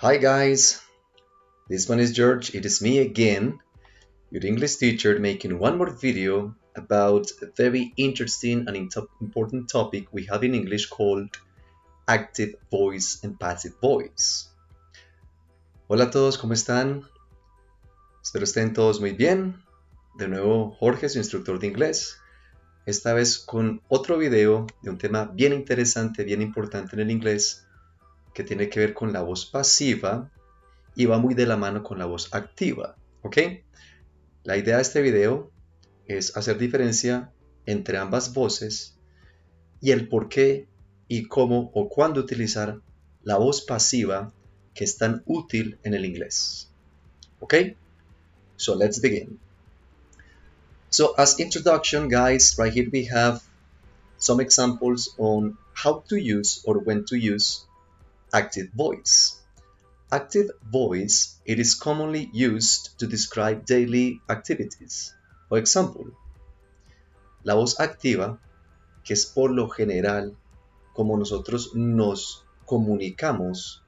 Hi guys, this one is George. It is me again, your English teacher, making one more video about a very interesting and important topic we have in English called active voice and passive voice. Hola a todos, ¿cómo están? Espero estén todos muy bien. De nuevo, Jorge, su instructor de inglés. Esta vez con otro video de un tema bien interesante, bien importante en el inglés, que tiene que ver con la voz pasiva y va muy de la mano con la voz activa, ¿ok? La idea de este video es hacer diferencia entre ambas voces y el por qué y cómo o cuándo utilizar la voz pasiva que es tan útil en el inglés. ¿Ok? So let's begin. So as introduction, guys, right here we have some examples on how to use or when to use active voice. Active voice, it is commonly used to describe daily activities. For example, la voz activa, que es por lo general como nosotros nos comunicamos,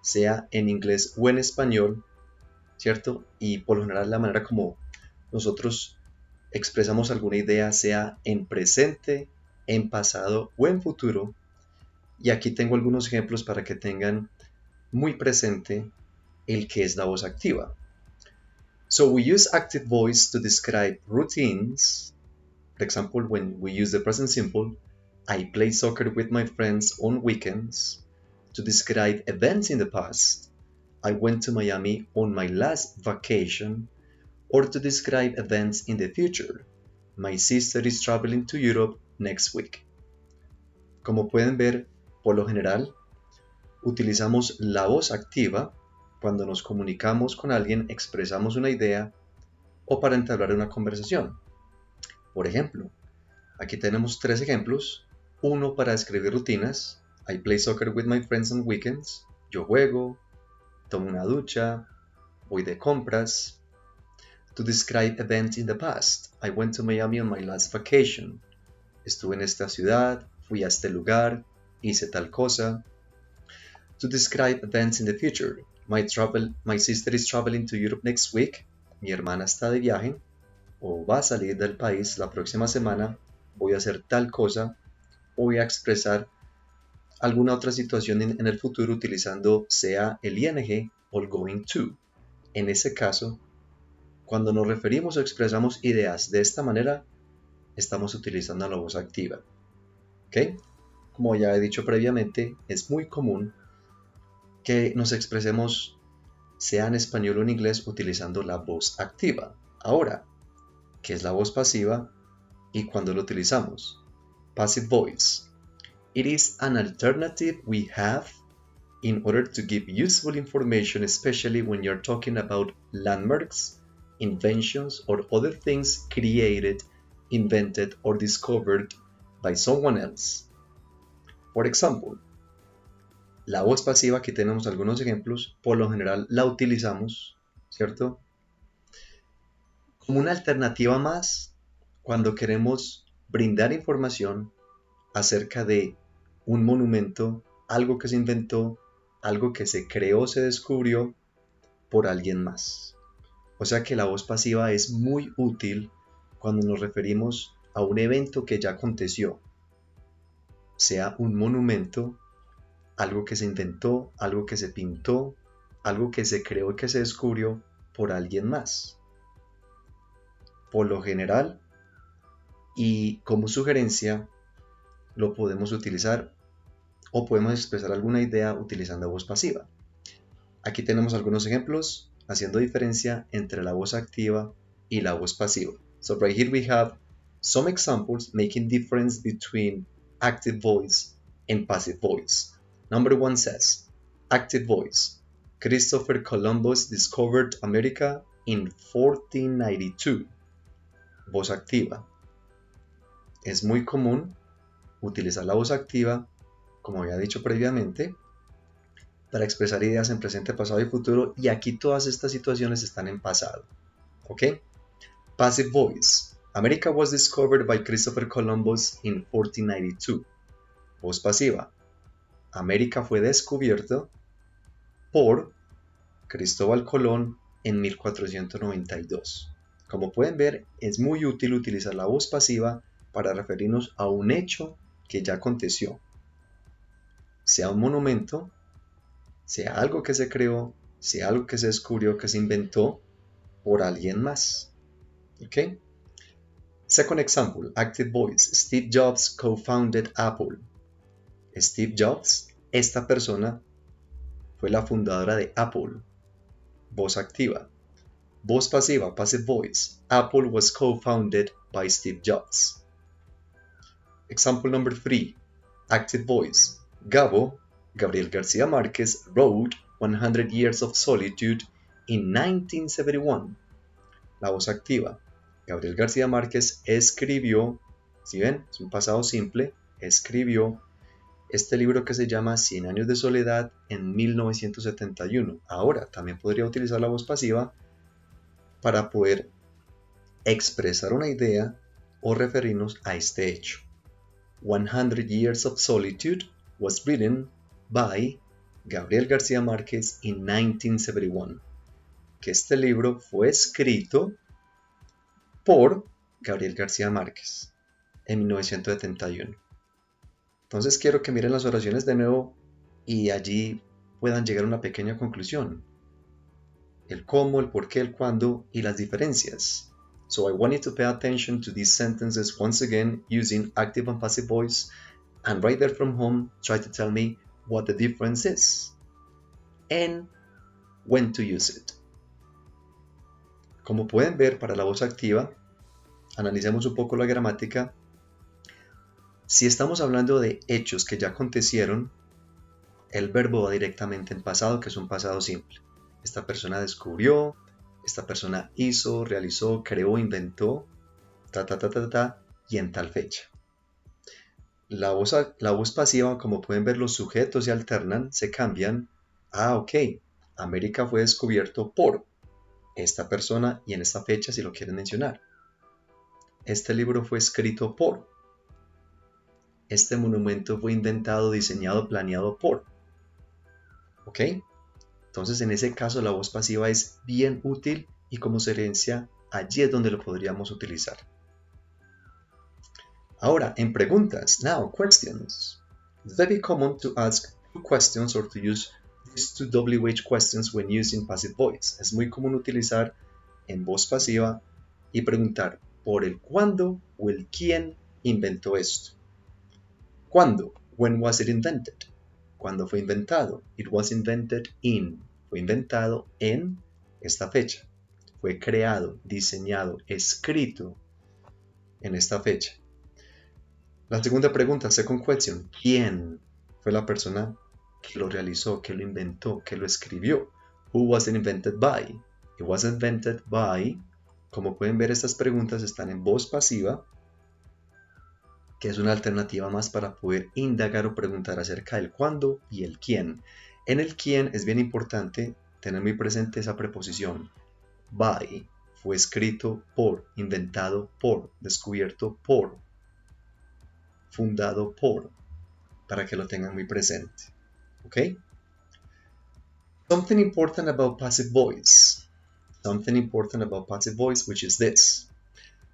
sea en inglés o en español, ¿cierto? Y por lo general la manera como nosotros expresamos alguna idea, sea en presente, en pasado o en futuro. Y aquí tengo algunos ejemplos para que tengan muy presente el que es la voz activa. So we use active voice to describe routines. For example, when we use the present simple, I play soccer with my friends on weekends. To describe events in the past, I went to Miami on my last vacation. Or to describe events in the future, my sister is traveling to Europe next week. Como pueden ver, por lo general, utilizamos la voz activa cuando nos comunicamos con alguien, expresamos una idea o para entablar una conversación. Por ejemplo, aquí tenemos tres ejemplos. Uno para describir rutinas. I play soccer with my friends on weekends. Yo juego, tomo una ducha, voy de compras. To describe events in the past. I went to Miami on my last vacation. Estuve en esta ciudad, fui a este lugar, hice tal cosa. To describe events in the future. My sister is traveling to Europe next week. Mi hermana está de viaje o va a salir del país la próxima semana. Voy a hacer tal cosa. Voy a expresar alguna otra situación en el futuro utilizando sea el ing o el going to. En ese caso, cuando nos referimos o expresamos ideas de esta manera, estamos utilizando la voz activa. ¿Ok? Como ya he dicho previamente, es muy común que nos expresemos sea en español o en inglés utilizando la voz activa. Ahora, ¿qué es la voz pasiva y cuándo lo utilizamos? Passive voice. It is an alternative we have in order to give useful information, especially when you're talking about landmarks, inventions, or other things created, invented, or discovered by someone else. For example, la voz pasiva, aquí tenemos algunos ejemplos, por lo general la utilizamos, ¿cierto? Como una alternativa más cuando queremos brindar información acerca de un monumento, algo que se inventó, algo que se creó, se descubrió por alguien más. O sea que la voz pasiva es muy útil cuando nos referimos a un evento que ya aconteció, sea un monumento, algo que se inventó, algo que se pintó, algo que se creó y que se descubrió por alguien más. Por lo general, y como sugerencia, lo podemos utilizar o podemos expresar alguna idea utilizando voz pasiva. Aquí tenemos algunos ejemplos haciendo diferencia entre la voz activa y la voz pasiva. So right here we have some examples making difference between active voice and passive voice. Number one says, active voice. Christopher Columbus discovered America in 1492. Voz activa. Es muy común utilizar la voz activa, como había dicho previamente, para expresar ideas en presente, pasado y futuro, y aquí todas estas situaciones están en pasado. ¿Ok? Passive voice. America was discovered by Christopher Columbus in 1492. Voz pasiva. América fue descubierto por Cristóbal Colón en 1492. Como pueden ver, es muy útil utilizar la voz pasiva para referirnos a un hecho que ya aconteció, sea un monumento, sea algo que se creó, sea algo que se descubrió, que se inventó por alguien más. ¿Ok? Second example, active voice. Steve Jobs co-founded Apple. Steve Jobs, esta persona, fue la fundadora de Apple. Voz activa. Voz pasiva, passive voice. Apple was co-founded by Steve Jobs. Example number 3, active voice. Gabo, Gabriel García Márquez, wrote 100 Years of Solitude in 1971. La voz activa. Gabriel García Márquez escribió, si ven, es un pasado simple, escribió este libro que se llama 100 años de soledad en 1971. Ahora, también podría utilizar la voz pasiva para poder expresar una idea o referirnos a este hecho. 100 Years of Solitude was written by Gabriel García Márquez in 1971. Que este libro fue escrito por Gabriel García Márquez en 1971. Entonces quiero que miren las oraciones de nuevo y allí puedan llegar a una pequeña conclusión. El cómo, el por qué, el cuándo y las diferencias. So I want you to pay attention to these sentences once again using active and passive voice, and right there from home try to tell me what the difference is and when to use it. Como pueden ver, para la voz activa, analicemos un poco la gramática. Si estamos hablando de hechos que ya acontecieron, el verbo va directamente en pasado, que es un pasado simple. Esta persona descubrió, esta persona hizo, realizó, creó, inventó, y en tal fecha. La voz pasiva, como pueden ver, los sujetos se alternan, se cambian. Ok, América fue descubierto por esta persona y en esta fecha si lo quieren mencionar. Este libro fue escrito por. Este monumento fue inventado, diseñado, planeado por. ¿Ok? Entonces en ese caso la voz pasiva es bien útil y como sugerencia allí es donde lo podríamos utilizar. Ahora, en preguntas, now questions. It's very common to ask two questions or to use these two WH questions when using passive voice. Es muy común utilizar en voz pasiva y preguntar por el cuándo o el quién inventó esto. ¿Cuándo? When was it invented? ¿Cuándo fue inventado? It was invented in. Fue inventado en esta fecha. Fue creado, diseñado, escrito en esta fecha. La segunda pregunta, second question, ¿quién fue la persona que lo realizó, que lo inventó, que lo escribió? Who was it invented by? It was invented by. Como pueden ver, estas preguntas están en voz pasiva, que es una alternativa más para poder indagar o preguntar acerca del cuándo y el quién. En el quién es bien importante tener muy presente esa preposición. By, fue escrito por, inventado por, descubierto por, fundado por, para que lo tengan muy presente. ¿Ok? Something important about passive voice. Something important about passive voice, which is this.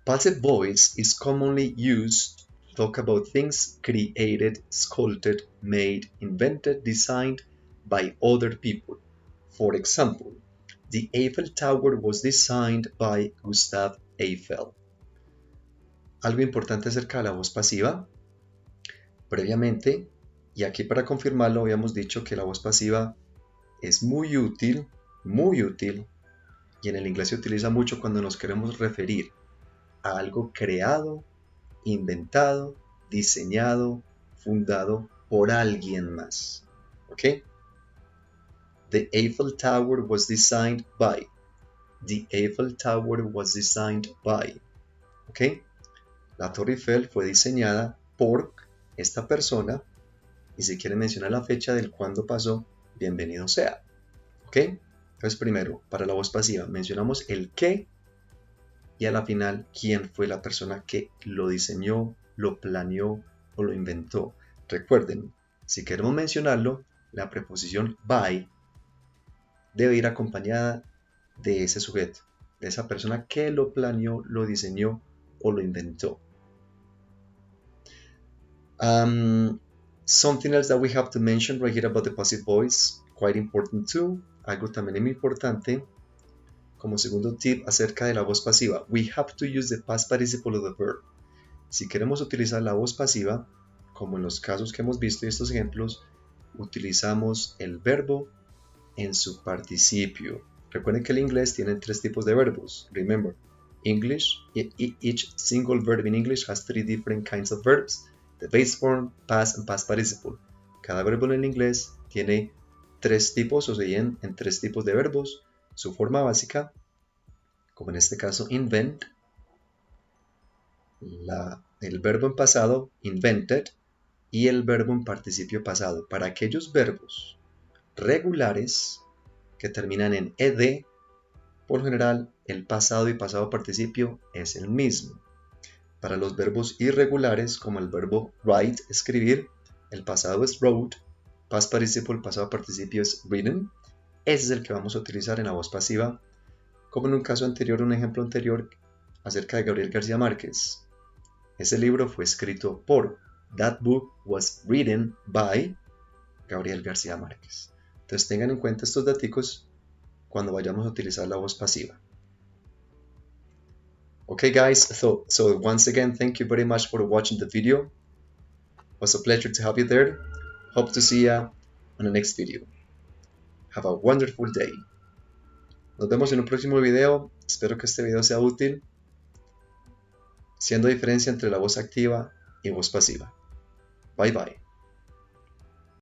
Passive voice is commonly used to talk about things created, sculpted, made, invented, designed by other people. For example, the Eiffel Tower was designed by Gustave Eiffel. Algo importante acerca de la voz pasiva. Previamente, y aquí para confirmarlo, habíamos dicho que la voz pasiva es muy útil, y en el inglés se utiliza mucho cuando nos queremos referir a algo creado, inventado, diseñado, fundado por alguien más. ¿Ok? The Eiffel Tower was designed by. The Eiffel Tower was designed by. ¿Ok? La Torre Eiffel fue diseñada por esta persona y si quieren mencionar la fecha del cuándo pasó, bienvenido sea. ¿Ok? Entonces primero, para la voz pasiva, mencionamos el qué y a la final, quién fue la persona que lo diseñó, lo planeó o lo inventó. Recuerden, si queremos mencionarlo, la preposición by debe ir acompañada de ese sujeto, de esa persona que lo planeó, lo diseñó o lo inventó. Something else that we have to mention right here about the passive voice, quite important too, algo también muy importante, como segundo tip acerca de la voz pasiva. We have to use the past participle of the verb. Si queremos utilizar la voz pasiva, como en los casos que hemos visto en estos ejemplos, utilizamos el verbo en su participio. Recuerden que el inglés tiene 3 tipos de verbos. Remember, English, each single verb in English has 3 different kinds of verbs. The base form, past and past participle. Cada verbo en inglés tiene 3 tipos, o sea, en 3 tipos de verbos. Su forma básica, como en este caso invent, el verbo en pasado, invented, y el verbo en participio pasado. Para aquellos verbos regulares que terminan en ed, por lo general el pasado y pasado participio es el mismo. Para los verbos irregulares, como el verbo write, escribir, el pasado es wrote, past participle, el pasado participio es written. Ese es el que vamos a utilizar en la voz pasiva, como en un caso anterior, un ejemplo anterior acerca de Gabriel García Márquez. Ese libro fue escrito por, that book was written by Gabriel García Márquez. Entonces tengan en cuenta estos datos cuando vayamos a utilizar la voz pasiva. Okay guys, so once again, thank you very much for watching the video. It was a pleasure to have you there. Hope to see you on the next video. Have a wonderful day. Nos vemos en un próximo video. Espero que este video sea útil, siendo diferencia entre la voz activa y voz pasiva. Bye bye.